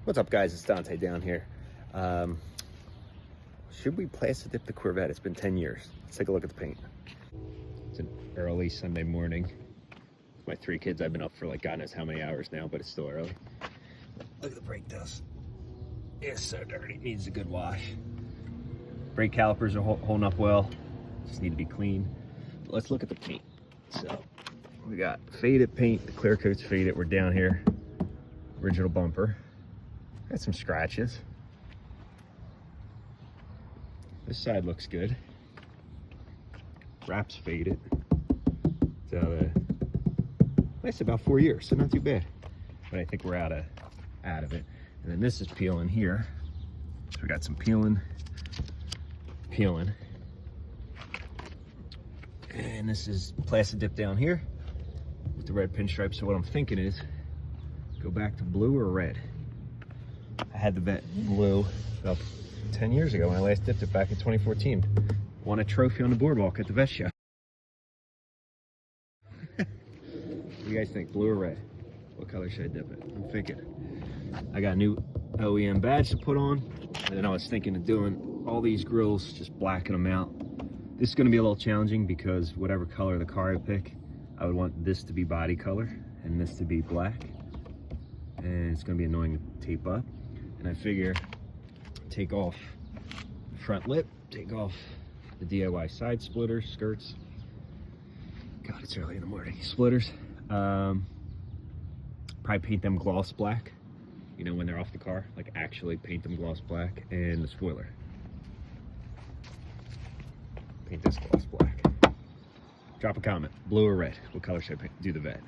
What's up, guys? It's Dante down here. Should we PlastiDip the Corvette? It's been 10 years. Let's take a look at the paint. It's an early Sunday morning. My 3 kids, I've been up for like God knows how many hours now, but it's still early. Look at the brake dust. It's so dirty. It needs a good wash. Brake calipers are holding up well. Just need to be clean. But let's look at the paint. So we got faded paint. The clear coat's faded. We're down here. Original bumper. Got some scratches. This side looks good. Wrap's faded. So lasts about 4 years, so not too bad. But I think we're out of it. And then this is peeling here. So we got some peeling. And this is PlastiDip down here with the red pinstripe. So what I'm thinking is go back to blue or red. I had the vet blue about 10 years ago when I last dipped it back in 2014. Won a trophy on the boardwalk at the vet show. What do you guys think, blue or red? What color should I dip it? I'm thinking I got a new OEM badge to put on, and then I was thinking of doing all these grills, just blacking them out. This is going to be a little challenging because whatever color the car I pick, I would want this to be body color and this to be black, and it's going to be annoying to tape up. And I figure take off the front lip, take off the DIY side splitters, skirts. God, it's early in the morning. Splitters. Probably paint them gloss black. You know, when they're off the car, like actually paint them gloss black. And the spoiler. Paint this gloss black. Drop a comment, blue or red. What color should I do the vet?